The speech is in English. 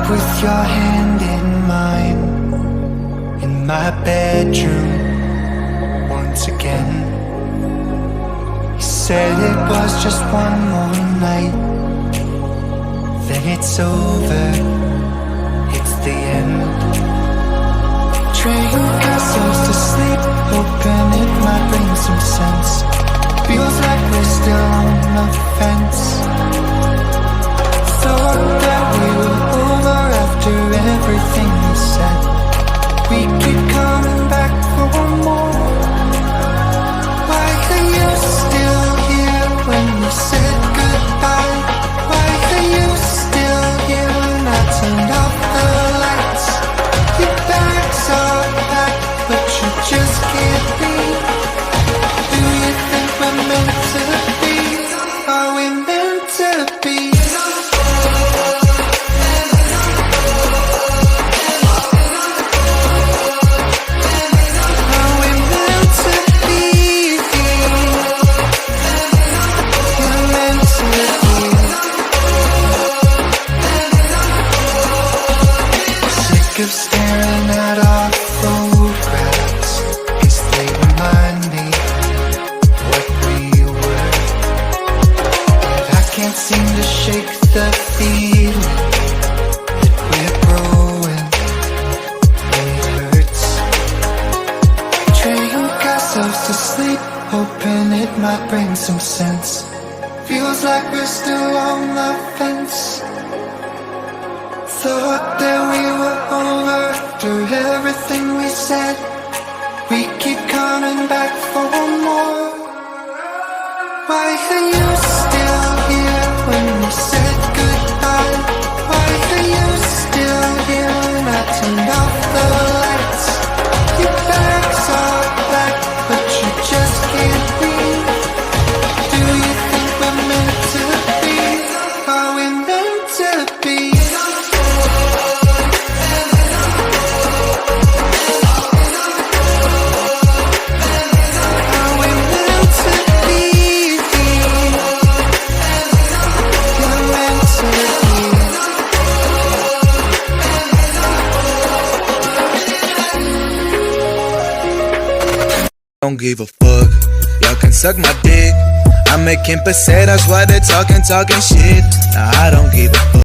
with your hand in mine in my bedroom once again. You said it was just one more night, then it's over, it's the end. Train ourselves to sleep, hoping it might bring some sense. Feels like we're still on the fence. Thought that we were over after everything we said. We keep coming back for more. Why are you still here when we said goodbye? Why are you still here when I turned off the lights? Your bags are packed, but you just can't leave. Do you think we're meant to be? Are we meant to be? Of staring at our photographs, 'cause they remind me what we were. But I can't seem to shake the feeling that we're growing, and it hurts. Train ourselves to sleep, hoping it might bring some sense. Feels like we're still on the fence. Thought that we were over after everything we said. We keep coming back for more. Why are you still here when we said goodbye? Why are you still here when I turned off the lights? Your bags are black, but you just can't leave. Do you think we're meant to be? Are we meant to be? Don't give a fuck, y'all can suck my dick. I'm making pesetas while they're talking shit. Nah, I don't give a fuck.